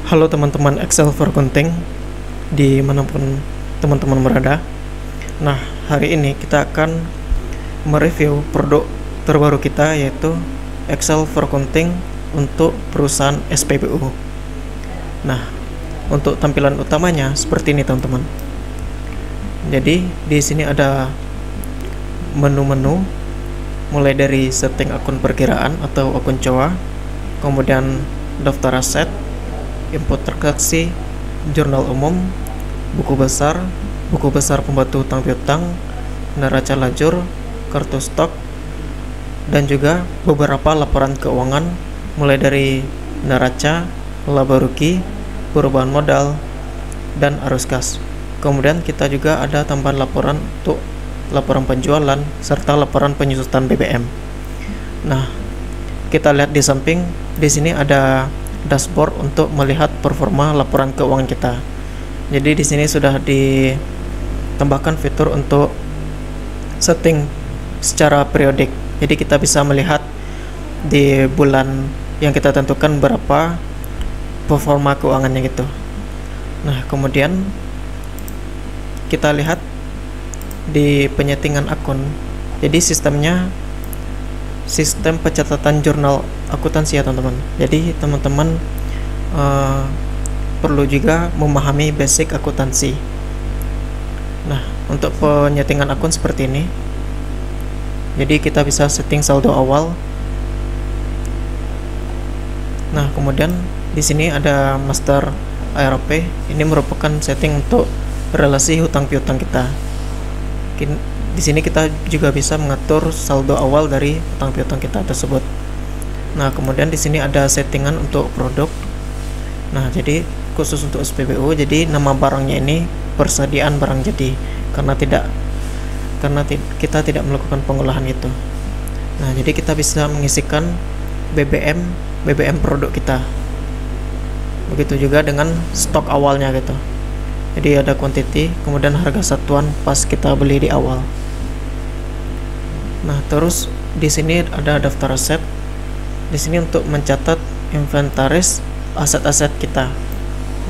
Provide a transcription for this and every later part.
Halo teman-teman Excel for Accounting dimanapun teman-teman berada. Nah, hari ini kita akan mereview produk terbaru kita, yaitu Excel for Accounting untuk perusahaan SPBU. Nah, untuk tampilan utamanya seperti ini teman-teman. Jadi di sini ada menu-menu mulai dari setting akun perkiraan atau akun COA, kemudian daftar aset, input transaksi, jurnal umum, buku besar pembantu hutang piutang, neraca lajur, kartu stok, dan juga beberapa laporan keuangan mulai dari neraca, laba rugi, perubahan modal, dan arus kas. Kemudian kita juga ada tambahan laporan untuk laporan penjualan serta laporan penyusutan BBM. Nah, kita lihat di samping di sini ada dashboard untuk melihat performa laporan keuangan kita. Jadi di sini sudah ditambahkan fitur untuk setting secara periodik. Jadi kita bisa melihat di bulan yang kita tentukan berapa performa keuangannya gitu. Nah, kemudian kita lihat di penyetingan akun. Jadi sistemnya sistem pencatatan jurnal akuntansi ya teman-teman. Jadi teman-teman perlu juga memahami basic akuntansi. Nah, untuk penyetingan akun seperti ini. Jadi kita bisa setting saldo awal. Nah, kemudian di sini ada master ARP. Ini merupakan setting untuk relasi hutang piutang kita. Di sini kita juga bisa mengatur saldo awal dari hutang piutang kita tersebut. Nah, kemudian di sini ada settingan untuk produk. Nah, jadi khusus untuk SPBU, jadi nama barangnya ini persediaan barang jadi, karena kita tidak melakukan pengolahan itu. Nah, jadi kita bisa mengisikan BBM produk kita. Begitu juga dengan stok awalnya gitu. Jadi ada quantity, kemudian harga satuan pas kita beli di awal. Nah, terus di sini ada daftar aset. Di sini untuk mencatat inventaris aset-aset kita.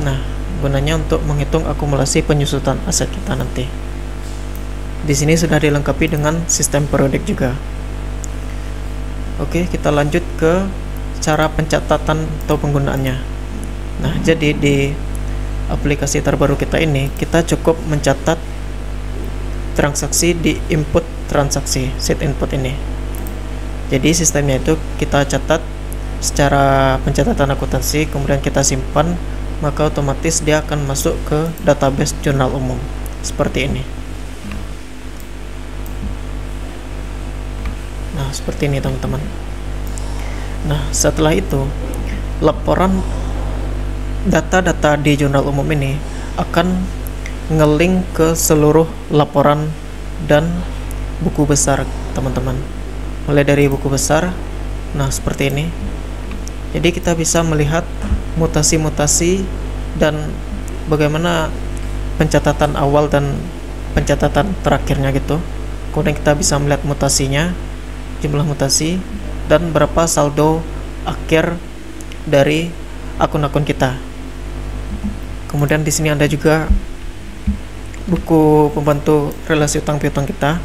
Nah, gunanya untuk menghitung akumulasi penyusutan aset kita nanti. Di sini sudah dilengkapi dengan sistem periodik juga. Oke, kita lanjut ke cara pencatatan atau penggunaannya. Nah, jadi di aplikasi terbaru kita ini, kita cukup mencatat transaksi di input transaksi sheet input ini. Jadi sistemnya itu kita catat secara pencatatan akuntansi, kemudian kita simpan, maka otomatis dia akan masuk ke database jurnal umum seperti ini. Nah, seperti ini teman-teman. Nah, setelah itu laporan data-data di jurnal umum ini akan nge-link ke seluruh laporan dan buku besar teman-teman. Mulai dari buku besar, nah seperti ini. Jadi kita bisa melihat mutasi-mutasi dan bagaimana pencatatan awal dan pencatatan terakhirnya gitu. Kemudian kita bisa melihat mutasinya, jumlah mutasi, dan berapa saldo akhir dari akun-akun kita. Kemudian di sini ada juga buku pembantu relasi utang piutang kita.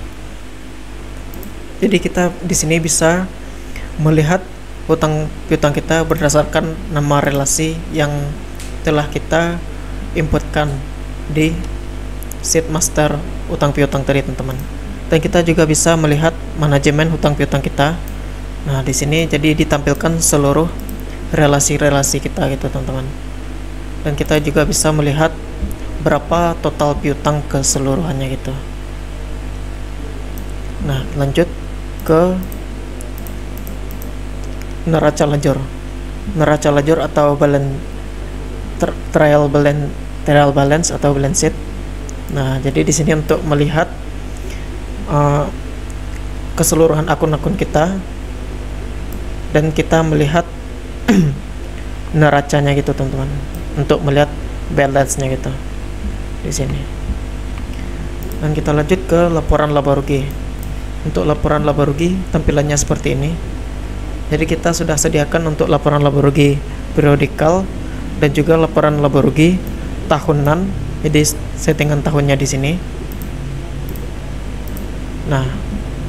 Jadi kita di sini bisa melihat hutang piutang kita berdasarkan nama relasi yang telah kita inputkan di sheet master hutang piutang tadi teman-teman. Dan kita juga bisa melihat manajemen hutang piutang kita. Nah, di sini jadi ditampilkan seluruh relasi-relasi kita gitu teman-teman. Dan kita juga bisa melihat berapa total piutang keseluruhannya gitu. Nah, lanjut ke neraca lajur. Neraca lajur atau trial balance atau balance sheet. Nah, jadi di sini untuk melihat keseluruhan akun-akun kita, dan kita melihat neracanya gitu teman-teman, untuk melihat balance-nya gitu di sini. Dan kita lanjut ke laporan laba rugi. Untuk laporan laba rugi tampilannya seperti ini. Jadi kita sudah sediakan untuk laporan laba rugi periodikal, dan juga laporan laba rugi tahunan. Jadi settingan tahunnya di sini. Nah,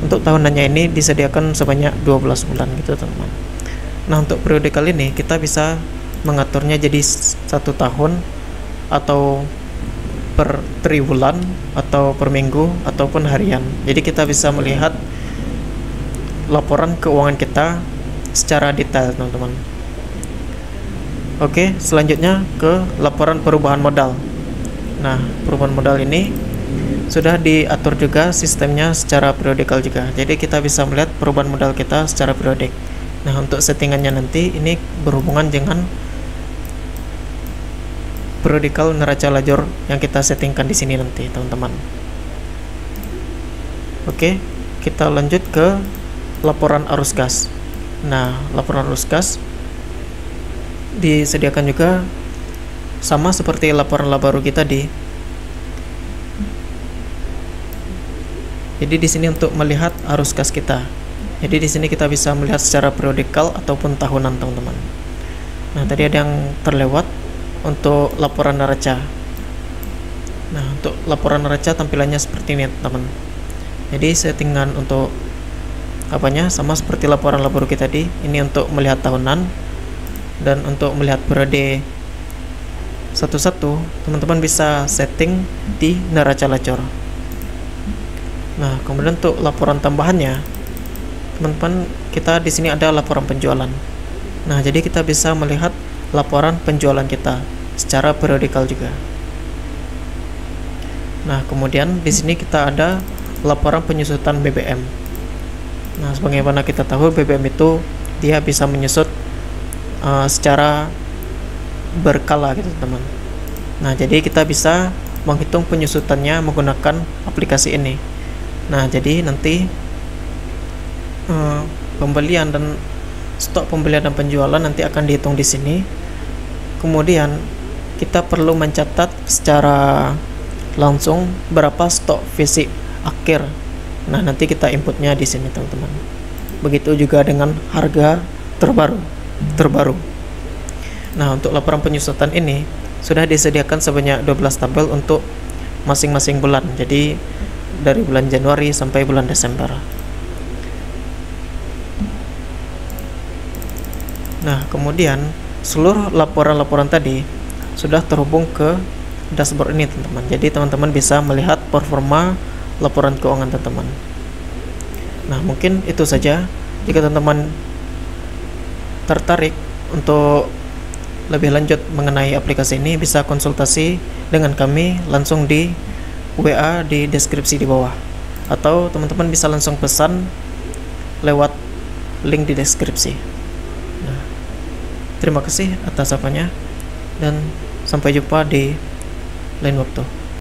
untuk tahunannya ini disediakan sebanyak 12 bulan gitu teman-teman. Nah, untuk periode kali ini kita bisa mengaturnya jadi 1 tahun atau per triwulan atau per minggu ataupun harian. Jadi kita bisa melihat laporan keuangan kita secara detail teman-teman. Oke, selanjutnya ke laporan perubahan modal. Nah, perubahan modal ini sudah diatur juga sistemnya secara periodikal juga. Jadi kita bisa melihat perubahan modal kita secara periodik. Nah, untuk settingannya nanti ini berhubungan dengan periodikal neraca lajur yang kita settingkan di sini nanti, teman-teman. Oke, kita lanjut ke laporan arus gas. Nah, laporan arus gas disediakan juga sama seperti laporan laba rugi tadi. Jadi di sini untuk melihat arus gas kita. Jadi di sini kita bisa melihat secara periodikal ataupun tahunan, teman-teman. Nah, tadi ada yang terlewat untuk laporan neraca. Nah, untuk laporan neraca tampilannya seperti ini, teman. Jadi settingan untuk apanya sama seperti laporan laba rugi tadi. Ini untuk melihat tahunan, dan untuk melihat periode satu-satu, teman-teman bisa setting di neraca lacur. Nah, kemudian untuk laporan tambahannya, teman-teman, kita di sini ada laporan penjualan. Nah, jadi kita bisa melihat laporan penjualan kita secara periodikal juga. Nah, kemudian di sini kita ada laporan penyusutan BBM. Nah, sebagaimana kita tahu BBM itu dia bisa menyusut secara berkala gitu teman. Nah, jadi kita bisa menghitung penyusutannya menggunakan aplikasi ini. Nah, jadi nanti pembelian dan stok pembelian dan penjualan nanti akan dihitung di sini. Kemudian kita perlu mencatat secara langsung berapa stok fisik akhir. Nah, nanti kita inputnya di sini teman-teman. Begitu juga dengan harga terbaru. Nah, untuk laporan penyusutan ini sudah disediakan sebanyak 12 tabel untuk masing-masing bulan. Jadi dari bulan Januari sampai bulan Desember. Nah, kemudian seluruh laporan-laporan tadi sudah terhubung ke dashboard ini, teman-teman. Jadi teman-teman bisa melihat performa laporan keuangan teman-teman. Nah, mungkin itu saja. Jika teman-teman tertarik untuk lebih lanjut mengenai aplikasi ini, bisa konsultasi dengan kami langsung di WA di deskripsi di bawah, atau teman-teman bisa langsung pesan lewat link di deskripsi. Nah, terima kasih atas apanya, dan sampai jumpa di lain waktu.